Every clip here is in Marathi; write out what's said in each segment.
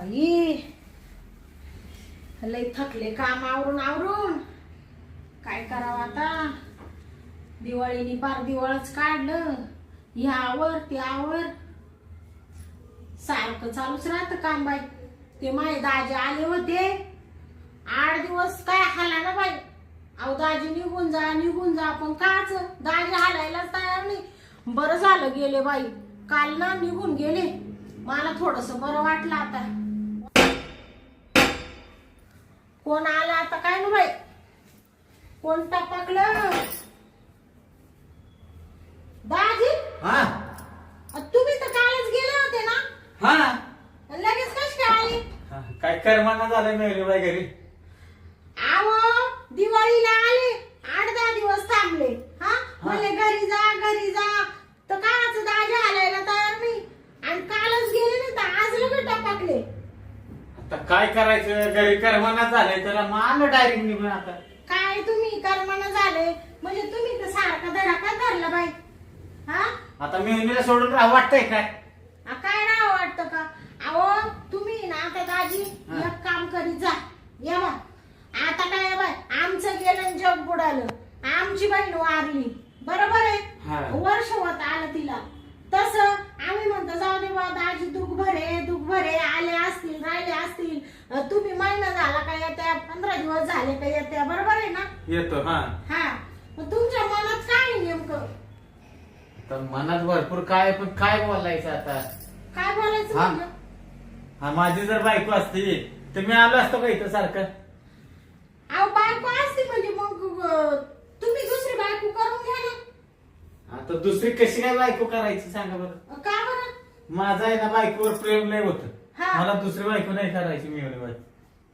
बाई लय थकले काम आवरून आवरून काय करावं आता। दिवाळीनी पार दिवाळच काढलं, ह्यावर त्यावर सारखं चालूच राहतं काम बाई। ते माझे दाजी आले होते 8 दिवस, काय हाला ना बाई। अहो दाजी निघून जा पण काच दाजी हालायलाच तयार नाही। बरं झालं गेले बाई, काल ना निघून गेले, मला थोडस बरं वाटलं आता। कोण आला आता काय ना बाई, कोण टपकलं? दाजी हा तुम्ही तर कालच गेले होते ना? हा लगेच कशी काय आली? काय कर्माना झालंय मेली बाई घरी। आवो दिवाळीला आले 8-10 दिवस थांबले, हा म्हणले घरी जा तर काच दाजी हालायला तयार नाही आणि कालच गेले नाही तर आज लगेच टपकले। आता काय करायचं, घरी कर्माना झालंय तर मान डायरेक्ट निघून आता। काय तुम्ही कर्मानं झाले म्हणजे तुम्ही तर सारखा धडाका धरला बाई। हा आता मेहुणीला सोडून राहा वाटतंय काय? काय राव वाटतं का? अहो तुम्ही ना आता दाजी एक काम करीत जा, या बा आता काय बाय आमचं गेलं जग बुडालं, आमची बहीण वारली बरोबर आहे, वर्ष होत आलं तिला। तस आम्ही म्हणतो जाऊ दे बा दाजी दुःख भरे आले असतील राहिले असतील, तुम्ही महिना झाला का येत्या 15 दिवस झाले का येत्या, बरोबर आहे ना? येतो हा हा मग तुमच्या मनात काय आहे नेमकं? तर मनात भरपूर काय, पण काय बोलायचं आता? काय बोलायचं हा. म्हणलं? हा माझी जर बायको असती तर मी आलो असतो का इथं सारखं? अहो बायको असती म्हणजे मग तुम्ही दुसरी बायको करून घ्या ना। आता दुसरी कशी काय बायको करायची सांगा बरं? का बरं? माझं आहे ना बायकोवर प्रेम लय होतं, हा. मला दुसरी बायको नाही करायची मेहुणी बाई।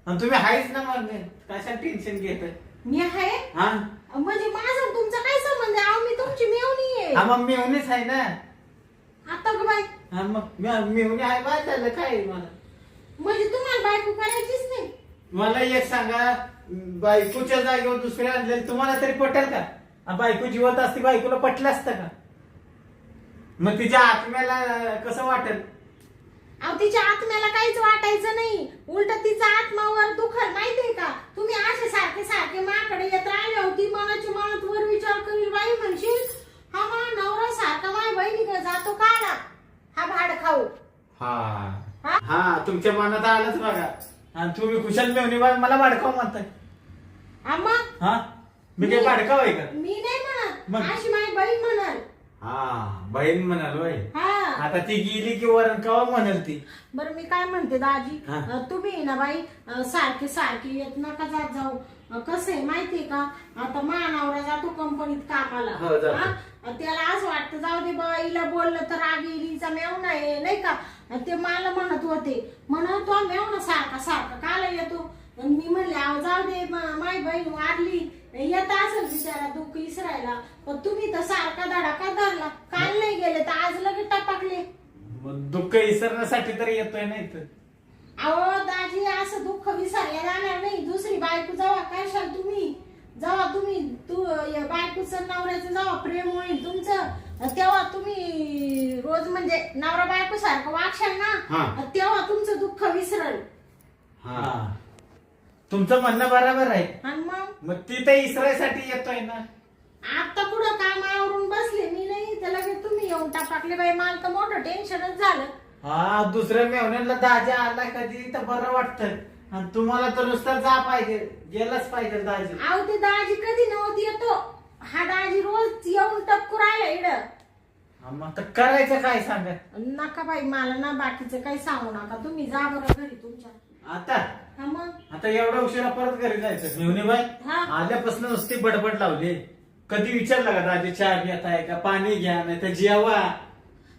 आणि तुम्ही आहेच ना, मग कशा टेन्शन घेत? मी आहे हा म्हणजे माझं तुमचा काय संबंध आहे? अहो मी तुमची मेवणी आहे। हा मग मेहुणीच आहे ना। आता ग बाई हा मग मेहुणी आहे, बाय झालं काय मला? म्हणजे तुम्हाला बायको करायचीच नाही? मला एक सांगा, बायकोच्या जागेवर दुसऱ्या आणलेलं तुम्हाला तरी पटेल का? बायको जिवंत असती बायकोला पटलं असतं का? मग तिच्या आत्म्याला कसं वाटेल? अहो तिच्या आत्म्याला काहीच वाटायचं नाही, उलट तिचा आत्मावर दुखल माहितीये का? तुम्ही असे सारखे सारखे माझ्याकडे येत राहिले होती, मनाची मनात वर विचार करील बाई म्हणशील हा मा नवरा सारखा माझ्या बहिणीकडे जातो का ना, हा भाड खाऊ। हा हा तुमच्या मनात आलंच बघा, आणि तुम्ही कुशल मेहुणी बाई मला भाडकाव म्हणताय? आम्हा हा मी काय भाडकाव आहे का? मी नाही मग? म्हणत, अशी माझी बहीण म्हणाल। हा बहीण म्हणाल होय? हा आता ती गेली की वरण कवा म्हणाल ती? बरं मी काय म्हणते दाजी, हा. तुम्ही ना बाई सारखे सारखे येत नका जात जाऊ। कसं आहे माहितीये का, आता मानावरा जातो कंपनीत कामाला, हो, जातो. हा? त्याला असं वाटतं जाऊ दे बा हिला बोललं तर राग येईल, हिचा मेवणा आहे नाही का? ते मला म्हणत होते, म्हणून तो मेवणा सारखा सारखा काला येतो? मी म्हणले अहो जाऊ दे माझी बहीण वारली, येत असेल बिचारा दुःख इसरायला, पण तुम्ही तर सारखा धडाका धरला, काल नाही गेले तर आज लगेच टपकले। मग दुःख विसरण्यासाठी तरी येतोय नाही तर? अहो दाजी असं दुःख विसरले जाणार नाही, दुसरी बायको जेव्हा करशाल तुम्ही, जेव्हा तुम्ही बायकोचं नवऱ्याचं जेव्हा प्रेम होईल तुमचं, तेव्हा तुम्ही रोज म्हणजे नवरा बायको सारखं वागशाल ना, तेव्हा तुमचं दुःख विसरल। हा तुमचं म्हणणं बरोबर आहे, आणि मग ती तर इसरायसाठी येतोय ना। आता कुठं काम आवरून बसले मी, नाही तर लगेच तुम्ही येऊन टाकले बाई, मला तर मोठं टेन्शनच झालं। हा दुसऱ्या मेहण्याला दाजी आला कधी तर बरं वाटतं, आणि तुम्हाला तर नुसतं जा पाहिजे, गेलंच पाहिजे दाजी। अहो ते दाजी कधी नव्हती येतो, हा दाजी रोज येऊन टपकू राहिला इकडं। मग तर करायचं काय सांगा? नका बाई मला ना बाकीचं काही सांगू नका, तुम्ही जा बरं घरी तुमच्या। आता हा मग आता एवढा उशिरा परत घरी जायचं? मेहुणी बाई हा. आल्यापासून नुसती बडबड लावली, कधी विचारलं का दाजी चहा घेत आहे का, पाणी घ्या नाही तर जेवा?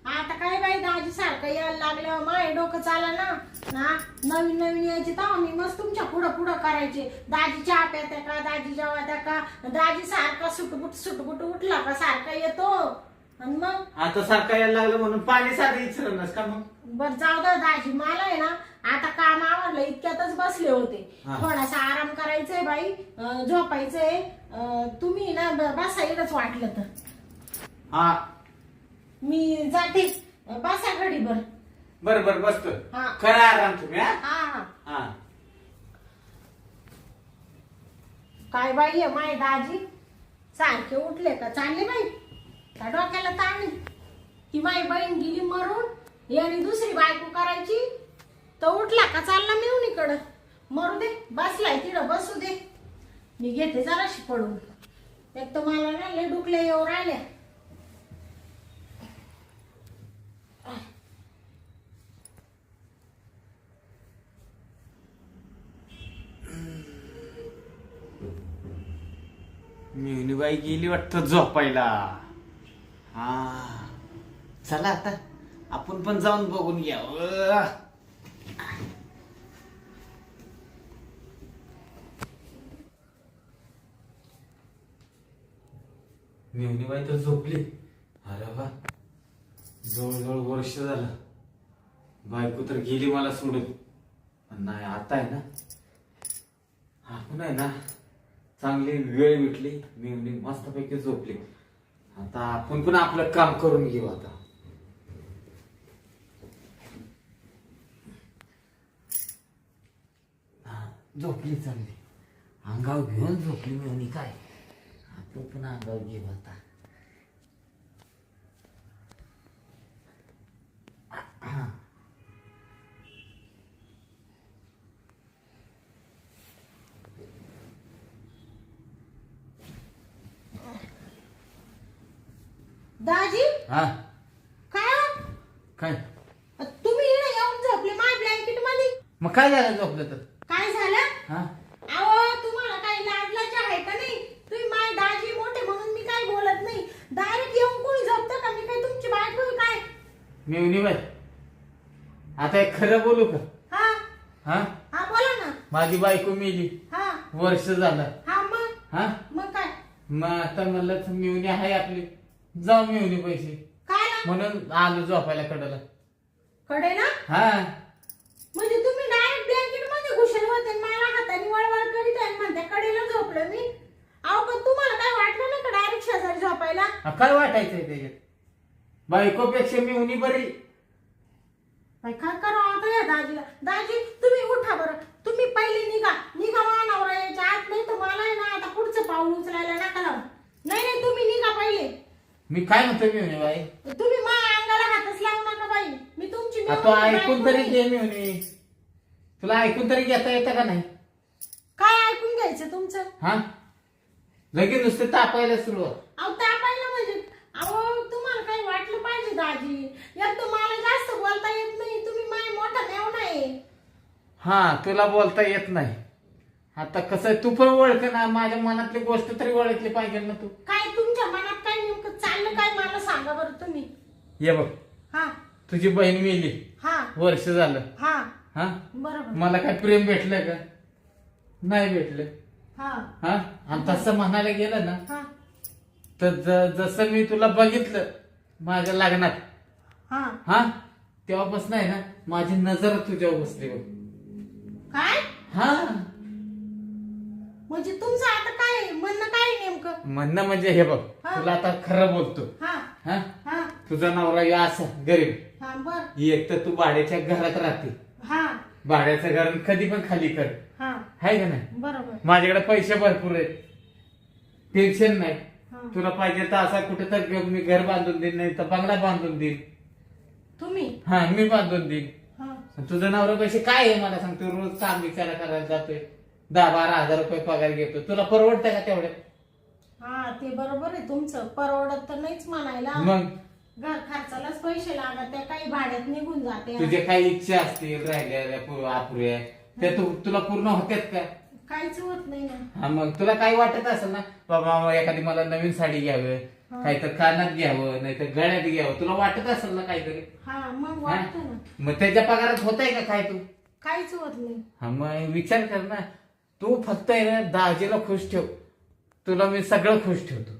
आता काय बाई दाजी सारखं यायला लागलं, माय डोकं चाला ना नवीन नवीन यायचे तेव्हा मी मस्त तुमच्या पुढं पुढं करायचे, दाजी चहा प्यात्या का, दाजी जेवात्या का, दाजी सारखा सुटबुट उठला का सारखा येतो, आणि मग आता सारखा यायला लागलं म्हणून पाणी साधं विचारलंस का? मग बर जाऊ दे दाजी, मला आहे ना आता काम आवडलं, इतक्यातच बसले होते, थोडासा आराम करायचंय बाई, झोपायचंय, तुम्ही ना बसा इकडंच वाटलं तर हा मी जाते, बसा घडीभर। बरं बरं बसतो. हा. करा आराम तुम्ही. हा हा हा. काय बाई आहे माय दाजी सारखे उठले का चालले बाई त्या डोक्याला ताण ती माई बहीण गेली मरून याने दुसरी बायको करायची तर उठला का चालला मेवणीकडं मरू दे बसलाय तिकडं बसू दे मी घेते जराशी पडून एक तर मला ना लय डुकले येऊ राहिल्या मिवनीबाई गेली वाटतं झोपायला. हा चला आता आपण पण जाऊन बघून घ्या. मिवनीबाई तर झोपली. अरे वा जवळजवळ वर्ष झालं बायको तर गेली मला सोडून. पण नाही आता आहे ना आपण आहे ना चांगली वेळ भेटली. मी मस्तपैकी झोपली. आता आपण पण आपलं काम करून घेऊ. आता झोपली चांगली अंगावर घेऊन झोपली मी. काय आपण पण अंगावर घेऊ आता. दाजी हा काय हो? काय तुम्ही इकडे येऊन झोपले माय ब्लँकेट मध्ये मग काय झालं झोपलं तर? काय झालं हा अहो तुम्हाला काही लाजलाच आहे का नाही तुम्ही माय दाजी मोठे म्हणून मी काय बोलत नाही डायरेक्ट येऊन कोणी झोपतं का मी काय तुमची बायको आहे काय मिवनीबाई आता एक खरं बोलू का? हा हा हा बोला ना माझी बायको मेली हा वर्ष झालं. हा मग हा मग काय मग आता म्हणलं तर मिवणी आहे आपली जाऊ मिवणी पैसे काय ना म्हणून आलो झोपायला कडला. कडे ना हा म्हणजे तुम्ही डायरेक्ट ब्लँकेट मध्ये घुसेल होते आणि मला हाताने वळवळ करीत आहे म्हणते कडेला झोपलं मी अहो पण तुम्हाला काय वाटलं नाही का डायरेक्ट शेजारी झोपायला काय वाटायचंय त्याच्यात? बायकोपेक्षा मिवणी बरी. काय काय करावं आता या दाजीला दाजी तुम्ही उठा बरं तुम्ही पहिले निघा निघा मानावर यायच्या आत नाही तर मला आहे ना आता पुढचं पाऊल उचलायला नका लावू नाही नाही तुम्ही निघा पहिले मी काय म्हणतो मिवणी बाई तुम्ही माझ्या अंगाला हातच लावू नका बाई मी तुमची तो मेवणी ऐकून बायको तरी नाही. घे मिवणी. तुला ऐकून तरी घेता येतं का नाही? काय ऐकून घ्यायचं तुमचं हा लगेच नुसते तापायला सुरुवात. अहो तापायला म्हणजे अहो तुम्हाला काही वाटलं पाहिजे दाजी एक तर मला जास्त बोलता येत नाही तुम्ही माझ्या मोठा मेवणा आहे हा तुला बोलता येत नाही. आता कसं तू पण ओळख ना माझ्या मनातली गोष्ट तरी ओळखली पाहिजे ना तू. काय तुमच्या मनात काय नेमकं चाललं काय मला सांगा बरं तुम्ही ये बघ हा तुझी बहीण मेली हा वर्ष झालं. हा हा बरोबर मला काय प्रेम भेटलं का? नाही भेटलं. हा हा आणि तसं म्हणायला गेलं ना हा तर जसं मी तुला बघितलं माझ्या लग्नात हा हा तेव्हापासून आहे ना माझी नजर तुझ्यावर बसली बघ. काय हा म्हणजे तुमचं आता काय म्हणणं काय नेमकं म्हणणं म्हणजे हे बघ हा. तुला आता खरं बोलतो. हा हा हा तुझा नवरा या असा गरीब हा बर एक तर तू भाड्याच्या घरात राहते. हा भाड्याचं घर कधी पण खाली कर हा हाय का नाही? बरोबर माझ्याकडे पैसे भरपूर आहेत टेन्शन नाही. हा तुला पाहिजे तर असा कुठे तर मी घर बांधून देईन नाही तर बंगला बांधून देईन. तुम्ही हा मी बांधून देईन. हा तुझं नवरा पैसे काय आहे मला सांगतो रोज काम विचारा करायला जातोय 10-12 हजार रुपये पगार घेतो. तुला परवडतंय का तेवढे? हा ते बरोबर आहे तुमचं परवडत तर नाहीच म्हणायला मग घर खर्चालाच पैसे लागत त्या काही भाड्यात निघून जाते तुझे काही इच्छा असतील राहिल्या अपुऱ्या त्या तुला पूर्ण होत्यात का? काहीच होत नाही ना हा मग तुला काही वाटत असेल ना बाबा एखादी मला नवीन साडी घ्यावं हा. काहीतर कानात घ्यावं नाहीतर गळ्यात घ्यावं तुला वाटत असेल ना काहीतरी. हा मग वाटतं ना मग त्याच्या पगारात होत आहे का काय तू? काहीच होत नाही हा मग विचार कर ना तू फक्त आहे ना दाजीला खुश ठेव तुला मी सगळं खुश ठेवतो.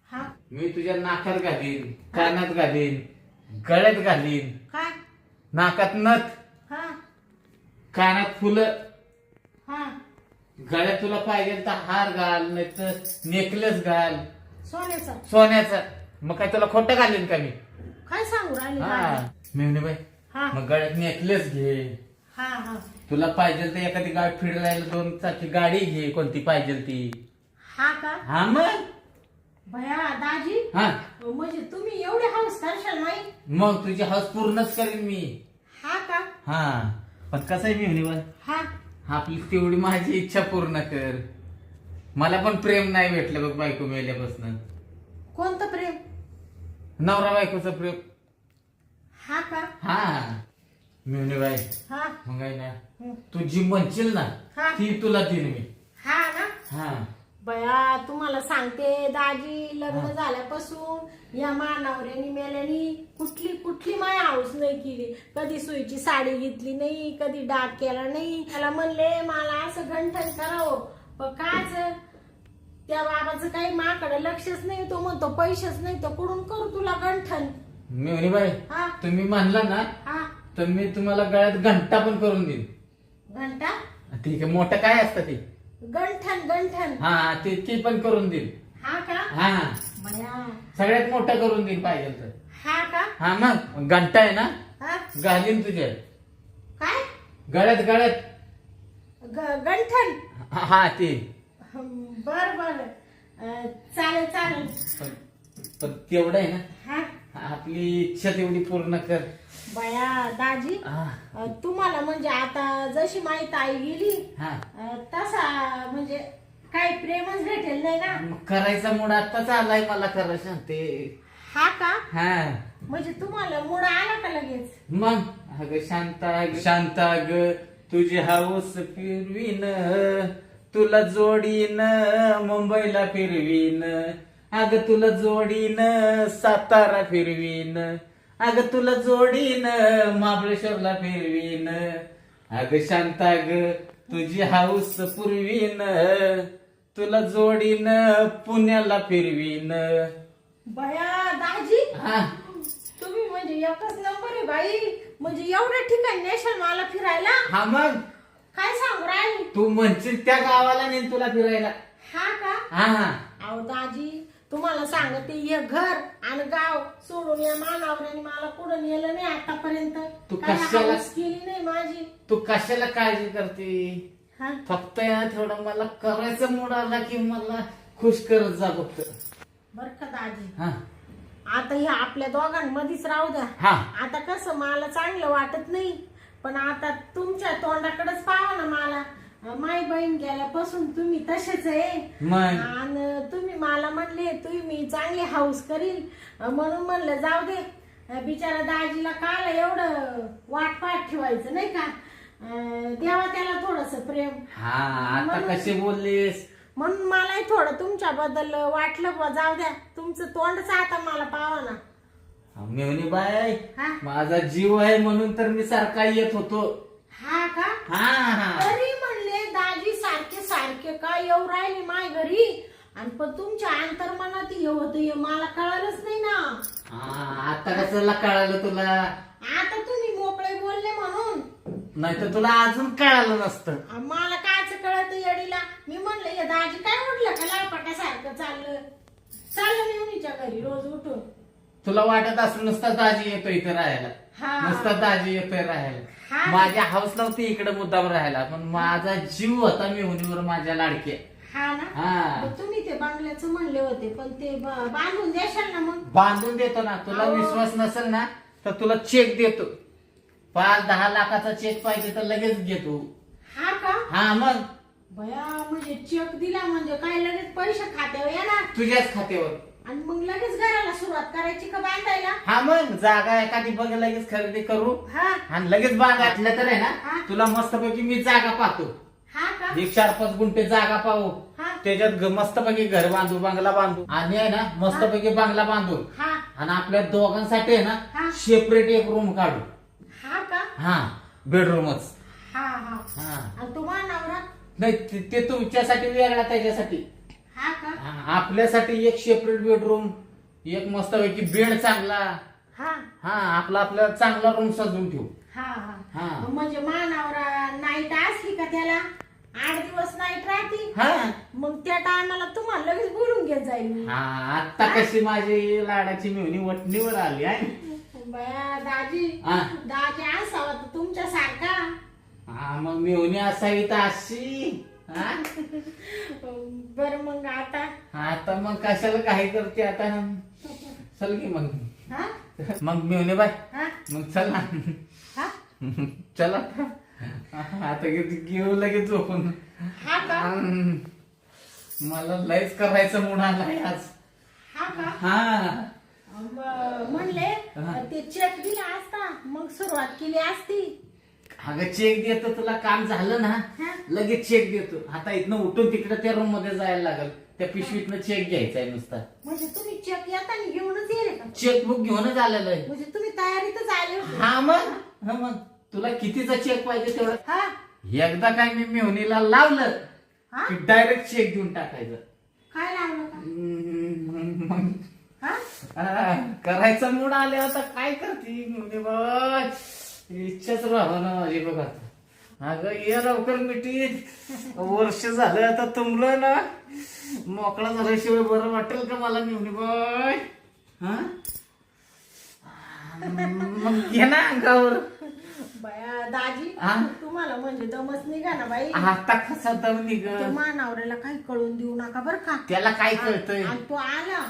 हा मी तुझ्या नाकात घालीन कानात घालीन गळ्यात घालीन काय नाकात नथ हा कानात फुलं हा गळ्यात तुला पाहिजे तर हार घाल नाही तर नेकलेस घाल सोन्याचं सोन्याचा. मग काय तुला खोटं घालीन का मी? काय सांगू राहिले हा दाजी? मेवणीबाई हा मग गळ्यात नेकलेस घे. हा हा तुला पाहिजे तर एखादी गाडी फिरायला 2 चाकी गाडी घे, कोणती पाहिजे ती. हा का हा मग भया दाजी हा म्हणजे तुम्ही एवढे हाऊस करशाल नाही. मग तुझी हौस पूर्णच करीन मी. हा का हा पण कसं आहे मेहुणी बाई, हा आपली तेवढी माझी इच्छा पूर्ण कर. मला पण प्रेम नाही भेटलं बघ बायको मेल्यापासून. कोणतं प्रेम. नवरा बायकोचं प्रेम. हा का हा मेहुणी बाई हा मग आहे ना, हं. तू जी म्हणशील ना हा. ती तुला देईन मी. हा ना हा बया तुम्हाला सांगते दाजी लग्न झाल्यापासून या मानावऱ्यानी मेल्यानी कुठली कुठली माय हाऊस नाही केली. कधी सुईची साडी घेतली नाही, कधी डाग केला नाही. त्याला म्हणले मला असं गंठन करावं, पण काच त्या बाबाचं काही माकडे लक्षच नाही. तो म्हणतो पैसेच नाही तर कुठून करू तुला गंठन. मेहुणी बाई हा तुम्ही म्हणला ना हा तर मी तुम्हाला गळ्यात घंटा पण करून देईन. घंटा ठीक आहे, मोठं काय असतं ते. गंठन गंठन हा ते पण करून देईन. हा का हा बया सगळ्यात मोठं करून देईन पाहिजे तर. हा का हा मग घंटा आहे ना हा घालीन तुझ्या काय गळ्यात गंठन. हा ते बर बर चालेल चालेल. पण तेवढं आहे ना, हा आपली इच्छा तेवढी पूर्ण कर. बया दाजी हा तुम्हाला म्हणजे आता जशी माहिती आई गेली हा तसा म्हणजे काही प्रेमच भेटेल नाही ना. मग करायचा मूड आताच आलाय मला करायचं ते. हा का हा म्हणजे तुम्हाला मूड आला का लगेच. मग अगं शांता ग तुझी हाऊस फिरवीन, तुला जोडीन मुंबईला फिरवीन. अगं तुला जोडीन सातारा फिरवीन, अगं तुला जोडीन महाबळेश्वरला फिरवीन. अगं शांता ग तुझी हाऊस पुरवीन, तुला जोडीन पुण्याला फिरवीन. बया दाजी हा तुम्ही म्हणजे एकच नंबर आहे बाई. म्हणजे एवढ्या ठिकाणी नेशाल मला फिरायला. हा मग काय सांगू राहिली. तू म्हणशील त्या गावाला नेन तुला फिरायला. हा का हा हा अहो दाजी तुम्हाला सांगते हे घर आणि गाव सोडून या मानावऱ्याने मला पुढे नेलं नाही आतापर्यंत. तू काही कशाला- हाऊस केली नाही माझी. तू कशाला काळजी करते. हा फक्त या थोडं मला करायचं मूड आला की मला खुश करत जा फक्त. बर का दाजी हा आता हे आपल्या दोघांमध्येच राहू द्या. हा आता कसं मला चांगलं वाटत नाही, पण आता तुमच्या तोंडाकडेच पाहा ना मला. माई बहीण गेल्यापासून तुम्ही तसेच आहे. मग आणि तुम्ही मला म्हणले तुम्ही चांगली हाऊस करील म्हणून म्हणलं जाऊ दे. बिचारा दाजीला काल एवढं वाटपाट ठेवायचं नाही का. तेव्हा त्याला थोडस प्रेम. हा आता म्हणून- कसे बोललीस. म्हणून मलाही थोडं तुमच्याबद्दल वाटलं बा जाऊ द्या. तुमचं तोंडच आता मला पाहा ना. मेवणी बाय हा माझा जीव आहे म्हणून तर मी सारखा येत होतो. हा का हा हा तरी म्हणले दाजी सारखे सारखे का येऊ राहिले माय घरी. आणि पण तुमच्या अंतर्मनात हे होतं हे मला कळालंच नाही ना. हा, आता कसं कळालं तुला. आता तुम्ही मोकळे बोलले म्हणून. नाही तर तुला अजून कळालं नसतं. मला कायच कळत येडीला. मी म्हणलं हे दाजी काय म्हटलं का लाळपाट्यासारखं चाललं मेहुणीच्या घरी रोज उठून. तुला वाटत असं नुसतं दाजी येतो इथं राहायला. हा नुसतं दाजी येतोय राहायला. हा. माझ्या हाऊस नव्हती इकडे मुद्दाम राहायला, पण माझा जीव होता मेहुणीवर माझ्या लाडके. हा ना हा मग तुम्ही ते बंगल्याचं म्हणले होते पण ते बांधून देशाल ना मग. बांधून देतो ना. तुला अहो. विश्वास नसेल ना तर तुला चेक देतो. 5-10 लाखाचा चेक पाहिजे तर लगेच घेतो. हा का हा मग बया म्हणजे चेक दिला म्हणजे काय लगेच पैसे खात्यावर येणार. तुझ्याच खात्यावर. आणि मग लगेच घराला सुरुवात करायची का बांधायला. हा मग जागा एखादी बघ लगेच खरेदी करू हा आणि लगेच बांधायला तर आहे हा. ना. तुला मस्तपैकी मी जागा पाहतो. हा का 1-4-5 गुंठे जागा पाहू. हा त्याच्यात मस्तपैकी घर बांधू, बंगला बांधू आणि आहे ना मस्तपैकी बंगला बांधू. हा आणि आपल्या दोघांसाठी आहे हा. ना सेपरेट एक रूम काढू. हा का हा बेडरूमच. हा हा हा आणि तुम्हाला नवरा. नाही ते तुमच्यासाठी वेगळा त्याच्यासाठी. हा का हा, आपल्यासाठी एक सेपरेट बेडरूम, एक मस्तपैकी बेड चांगला. हा हा आपला चांगला रूम सजवून ठेवू. हा हा हा म्हणजे मानावरा नाईट असली का त्याला 8 दिवस नाईट राहते. हा मग त्या टायमाला तुम्हाला लगेच बोलून घेत जाईल मी. हा आता कशी माझी लाडाची मेहुणी वटणीवर आली आहे. बया दाजी हा. दाजी असावा तर तुमच्या सारखा. हा मग मेहुणी असावी तर अशी. हा बर मग आता आता मग कशाला काही करते आता. चल की मग. हा मग मेहुणे बाय हा मग चल ना. हा चला आता घेऊ लगेच झोपून. हा का मला लयच करायचं मूड आलाय आज. हा का हा म्हणले ते चेक दिला असता मग सुरुवात केली असती. अगं चेक देतो तुला काम झालं ना हा. लगेच चेक देतो. आता इथनं उठून तिकडे त्या रूम मध्ये जायला लागल. त्या पिशवीतनं चेक घ्यायचा आहे नुसता. म्हणजे तुम्ही चेक येताना घेऊनच येले का? चेकबुक घेऊनच आलेलं आहे. म्हणजे तुम्ही तयारीतच आले होते. हा मग तुला कितीचा चेक पाहिजे तेवढा. हा एकदा काय मी मेहुणीला लावलं हा की डायरेक्ट चेक देऊन टाकायचं. काय लावलं का? मग हा करायचा मूड आले आता काय करते मेहुणी बाय. इच्छाच राहा ना माझी बघा. अगं ये लवकर मिठीत. वर्ष झालं आता तुंबलं ना. मोकळा झाल्याशिवाय बरं वाटेल का मला मेहुणी बाय. हा मग घे ना अंगावर. बया दाजी हा? तुम्हाला म्हणजे दमच निघा ना बाई. आता कसा दम निघ. त्या मानावऱ्याला काही कळून देऊ नका बर का. त्याला काय कळतंय. आणि तो आला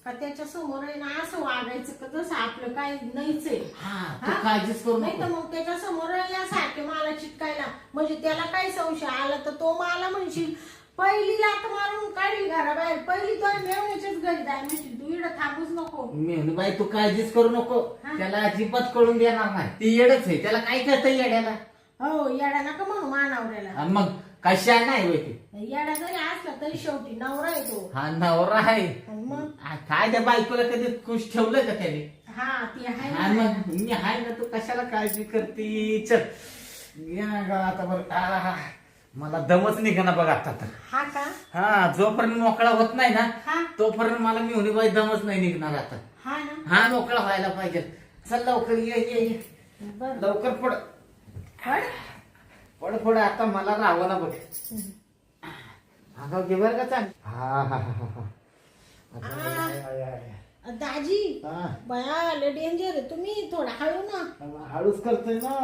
का त्याच्या समोर आहे ना असं वागायचं का जसं आपलं काही नाहीच आहे. हा तू काळजीच करू नाही तर नको. मग त्याच्या समोर यासारखे मला चिटकायला म्हणजे त्याला काही संशय आला तर तो मला म्हणशील पहिली लात मारून काढी घराबाहेर. पहिली तो मेवण्याच्याच घरी जाय म्हणशील तू इकडं थांबूच नको. मेहुणीबाई तू काळजीच करू नको. हा. त्याला अजिबात कळून देणार नाही. ती येडच आहे. त्याला काय कळतंय येड्याला. हो येडा नका म्हणू मानावऱ्याला. आणि मग कशा नाही होय ते. येडा जरी असला तरी शेवटी नवरा येतो. हा नवरा आहे. आणि मग काय त्या बायकोला कधी खुश ठेवलं का त्याने. हा ती आहे हा ना. मग मी आहे ना. तू कशाला काळजी करते. चल या गा आता बरं. मला दमच निघा ना बघ आता तर. हा का हा जोपर्यंत मोकळा होत नाही ना हा तोपर्यंत मला मेहुणीबाई दमच नाही निघणार आता. हा ना हा मोकळा व्हायला पाहिजे. चल लवकर ये. बर लवकर पड पड पड आता मला राहावं ना बघ. अगं घे बरं का चांग. हा दाजी बया लय डेंजर आहे तुम्ही. थोडा हळू ना. हळूच करतोय ना.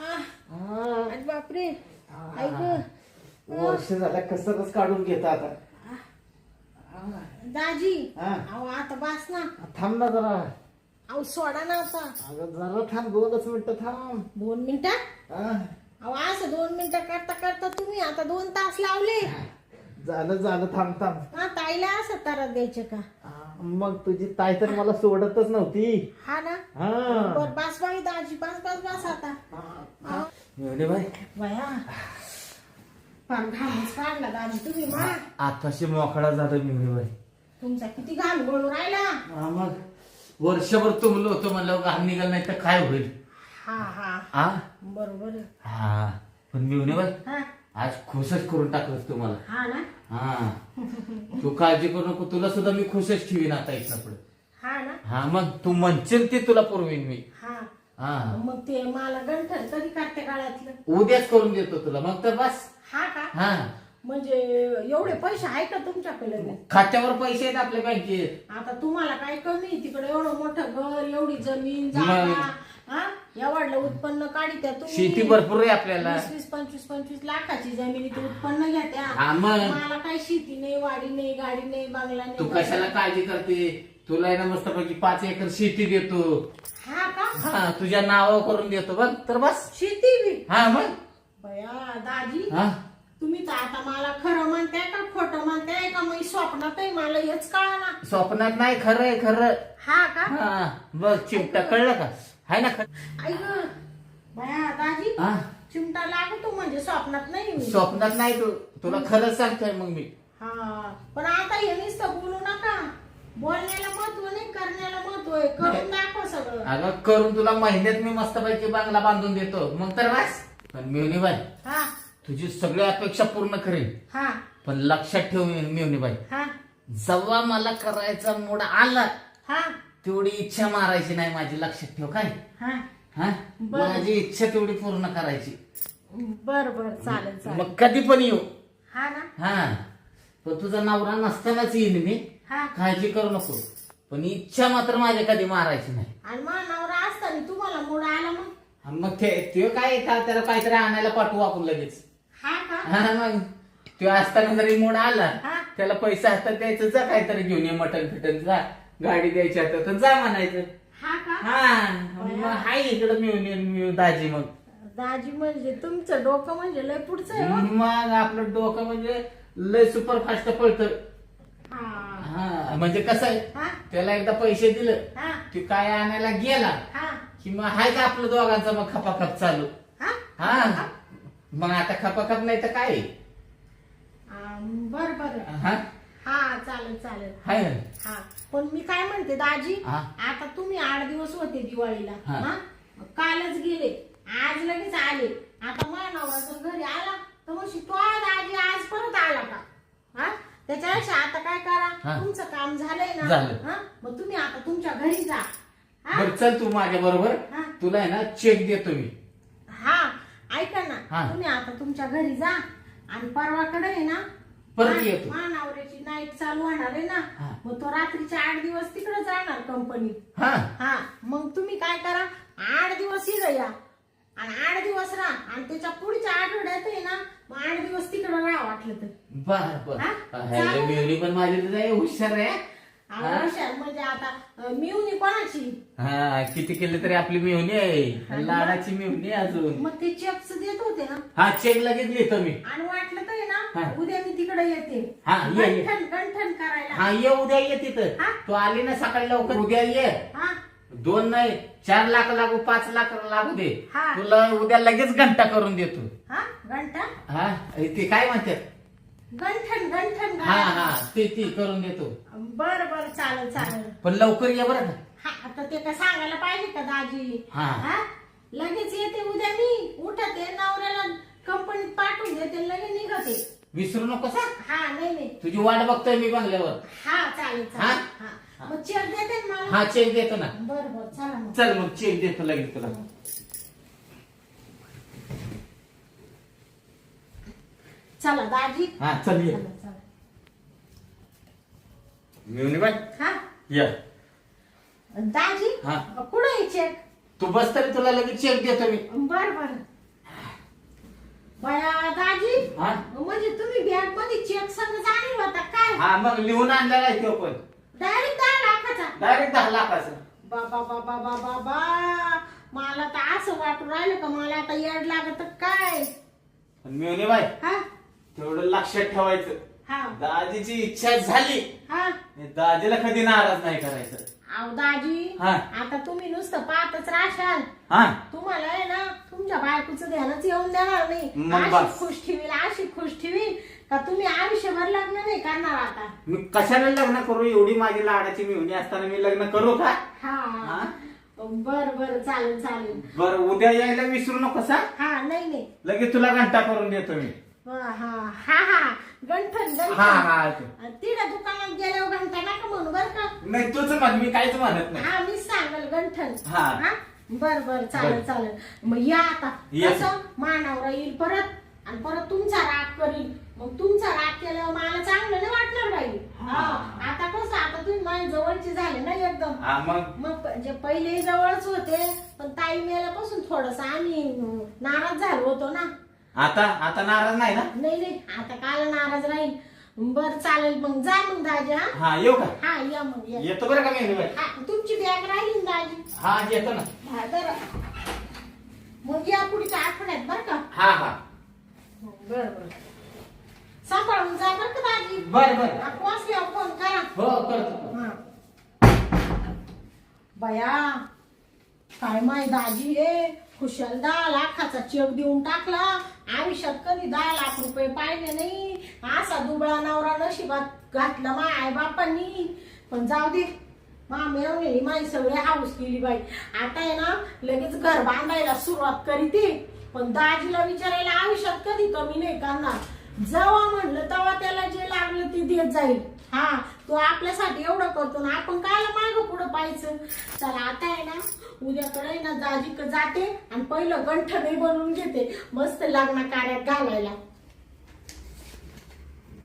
अरे बापरे ऐक वर्ष झालं कसं काढून घेत आता. दाजी हा. अहो आता बस ना. थांब ना जरा. अहो सोडा ना आता. अगं जरा थांब 2च मिनिटं थांब. 2 मिनिटं. हा. अहो असं 2 मिनिटं करता करता तुम्ही आता 2 तास लावले. झालं थांब. हा ताईला असं तारा द्यायचे का? मग तुझी ताई तर मला सोडतच नव्हती. हा ना हा बर बस बाई दाजी बस आता. मेहुणे बाई बया फार घामच काढला दाजी तुम्ही मा. आताशी मोकळा झालं मेहुणे बाई. तुमचा किती घाम गळून राहिला. मग वर्षभर तुमलो होतो म्हणलं घाम निघाल नाही तर काय होईल. हा बरोबर आहे. हा पण मेहुणे बाई हा आज खुशच करून टाकलंस तू मला. हा ना हा तू काळजी करू नको. तुला सुद्धा मी खुशच ठेवीन आता इथं पुढे. हा ना हा मग तू म्हणशील ते तुला पुरवीन मी. हा हा मग ते मला गंठन कधी काढते काळातलं. उद्याच करून देतो तुला मग तर बस. हा का हा म्हणजे एवढे पैसे आहे का तुमच्याकडे? खात्यावर पैसे आहेत आपल्या बँकेत. आता तुम्हाला काय कमी तिकडे एवढं मोठं घर एवढी जमीन मग. जागा हा एवढलं उत्पन्न काढत्या तुम्ही. शेती भरपूर आहे आपल्याला. 20-25 लाखाची जमिनीत उत्पन्न घ्या. हा मग मला काही शेती नाही वाडी नाही गाडी नाही बंगला तू नाही. कशाला काळजी करते. तुला आहे ना मस्तपैकी 5 एकर शेती देतो. हा का हा तुझ्या नावावर करून देतो बघ तर बस. शेती बी. हा मग बया दाजी हा तुम्ही तर आता मला खरं म्हणताय का खोटं म्हणताय का मी स्वप्नातही मला हेच कळा ना. स्वप्नात नाही खरं. हा का हा बघ चिमटा कळलं का. हाय ना ऐक बया दाजी हा चिमटा लागतो म्हणजे स्वप्नात नाही मी. स्वप्नात नाही तू. तुला खरंच सांगतोय मग मी. हा पण आता हे नुसतं बोलू नका. बोलण्याला महत्व नाही करण्याला महत्व आहे. करून दाखव सगळं. अगं करून तुला महिन्यात मी मस्तपैकी बांगला बांधून देतो मग तर बस. पण मेहुणीबाई हा तुझी सगळी अपेक्षा पूर्ण करेन. हा पण लक्षात ठेव मेहुणीबाई हा जेव्हा मला करायचा मूड आला हा तेवढी इच्छा मारायची नाही माझी. लक्षात ठेव काय. हा हा बरं. माझी इच्छा तेवढी पूर्ण करायची. बर चालेल मग कधी पण येऊ. हा ना हा पण तुझा नवरा नसतानाच येईन मी. हा काळजी करू नको. पण इच्छा मात्र माझ्या कधी मारायची नाही. आणि मग नवरा दिवसांनी तुम्हाला मूड आला मग? मग ते काय येतात त्याला काहीतरी आणायला पाठवू आपण लगेच. हा का? हा मग तो असताना जरी मूड आला हा. त्याला पैसा हातात द्यायचं, जा काहीतरी घेऊन ये, मटन फिटन जा, गाडी द्यायची हातात तर जा म्हणायचं. हा का? हा मग हाय इकडं मिळून दाजी. मग दाजी म्हणजे तुमचं डोकं म्हणजे लय पुढचं आहे हो. मग आपलं डोकं म्हणजे लय सुपरफास्ट पळतं. हा हा म्हणजे कसं आहे, हा त्याला एकदा पैसे दिलं हा की काय आणायला गेला हा कि मग हाय का आपलं दोघांचं मग खपाखप चालू. हा हा मग आता खपाखप नाही तर काय. बर बर हा हा चालेल चालेल. हाय ना. हा पण मी काय म्हणते दाजी, हा. आता तुम्ही 8 दिवस होते दिवाळीला. हा. हा कालच गेले, आज लगेच आले. आता मानवा जर घरी आला तर मग तो दाजी आज परत आला का? हा त्याच्यापेक्षा आता काय हा. करा, तुमचं काम झालंय ना. झालं. हा मग तुम्ही आता तुमच्या घरी जा. हा बरं चल तू माझ्या बरोबर, हा. तुला आहे ना चेक देतो मी. हा ऐका ना, हा. तुम्ही आता तुमच्या घरी जा आणि परवाकडे आहे ना परत येतो. मानावऱ्याची नाईट चालू होणार आहे ना, हा. मग तो रात्रीचे 8 दिवस तिकडेच राहणार कंपनीत. हा हा मग तुम्ही काय करा, 8 दिवस इकडे या आणि 8 दिवस राहा आणि त्याच्या पुढच्या आठवड्यात आहे ना मग 8 दिवस तिकडे राहा वाटलं तर. बर बर. हा? ह्याला मिळवली पण माझी तर लय हुशार आहे. अहो, हा? हुशार म्हणजे आता मिळून कोणाची? हा किती केलं तरी आपली मिळवणी आहे, लाडाची मिळवणी आहे अजून. मग ते चेक्स देत होते ना हा चेक लगेच लिहितो मी. आणि वाटलं तर आहे ना हा. उद्या मी तिकडे येते हा, ये, ये. गंठन करायला. हा ये उद्या ये तिथं. हा? तू आली ना सकाळी लवकर उद्या ये. हा 2 नाही 4 लाख लागू 5 लाख लागू दे, हा. तुला उद्या लगेच घंटा करून देतो. हा घंटा हा ते काय म्हणतात, गंठन गंठन हा हा ते करून देतो. बर बर चालेल चालेल. पण लवकर ये बरं का. हा आता ते काय सांगायला पाहिजे का दाजी? हा. हा लगेच येते उद्या, मी उठते नवऱ्याला कंपनीत पाठवून देते लगेच निघते. विसरू नकोस हा. हा नाही नाही. तुझी वाट बघतोय मी बंगल्यावर. हा चालेल हा? चालेल. हा मग चेक देते ना मला? हा चेक देतो ना. बर बर चला मग. चल मग चेक देतो लगेच तुला. चला दाजी. हा चल ये. चला चला. मिळवणी बाई हा ये. दाजी हा. कुठे आहे चेक? तू बस तरी तुला लगेच चेक देतो मी. बर बर. बया दाजी हा म्हणजे तुम्ही बँक मध्ये चेक संग आणला होता काय? हा मग लिहून आणलेला आहे तो पण डायरेक्ट 10 लाखाचा? डायरेक्ट 10 लाखाचा. बाबा बाबा बाबा बा, मला तर असं वाटून राहिलं का मला आता येड लागत काय. मिळवणी बाई हा तेवढं लक्षात ठेवायचं, हा दाजीची इच्छा झाली हा. दाजीला कधी नाराज नाही करायचं. अहो दाजी हा. आता तुम्ही नुसतं पाहतच राहशाल, हा तुम्हाला आहे ना तुमच्या बायकोचं ध्यानच येऊन देणार नाही. मग अशी बस. खुश ठेवील अशी खुश ठेवील का तुम्ही आयुष्यभर लग्न नाही करणार आता. मी कशाला लग्न करू, एवढी माझी लाडाची मिळवणी असताना मी लग्न करू का. हा हा? बर बर चालेल चालेल. बर उद्या यायला विसरू नकोस हा. हा नाही नाही. लगेच तुला घंटा करून देतो मी. हा हा हा हा गंठन हा गंठन. हा तिला दुकानात गेल्यावर घंटा नका म्हणू बर का. नाही तुझं म्हण, मी काहीच म्हणत नाही. हा मी सांगल गंठन. हा. हा बर बर चालेल बर. चालेल. मग या आता ये. कसं मानावर येईल परत आणि परत तुमचा राग करील. मग तुमचा राग केल्यावर मला चांगलं नाही वाटणार बाई. हा आता कसं आता तुम्ही माझ्या जवळची झाले ना एकदम. हा मग मग जे पहिले जवळच होते पण ताई मेल्यापासून थोडस आम्ही नाराज झालो होतो ना. आता नाराज नाही ना. नाही नाही आता काल नाराज राहील. बर चालेल मग जा मग दाजी. हा हा येऊ का. हा या मग या. येतो बरं का मी. हा तुमची बॅग राहील ना दाजी. हा येतो ना. हा जरा मग या पुढच्या आठवड्यात बर का. हा हा बर बर सांभाळून जा बर का दाजी. बर बर. पोचल्यावर फोन करा. हो करतो. हा. बया काय माय दाजी हे खुशाल 10 लाखाचा चेक देऊन टाकला. आयुष्यात कधी 10 लाख रुपये पाहिले नाही. असा दुबळा नवरा नशिबात घातला माय आई बापांनी. पण जाऊ दे मेवणी माझी सगळी हाऊस केली बाई. आता आहे ना लगेच घर बांधायला सुरुवात करीते. पण दाजीला विचारायला आयुष्यात कधी कमी नाही करणार. जेव्हा म्हणलं तेव्हा त्याला जे लागलं ते देत जाईल. हा तो आपल्यासाठी एवढं करतो ना आपण कायला मागं पुढं पाहायचं. चला आता आहे ना उद्याकडे ना दाजी जाते आणि पहिलं गंठनही बनवून घेते मस्त लग्न कार्यात घालायला.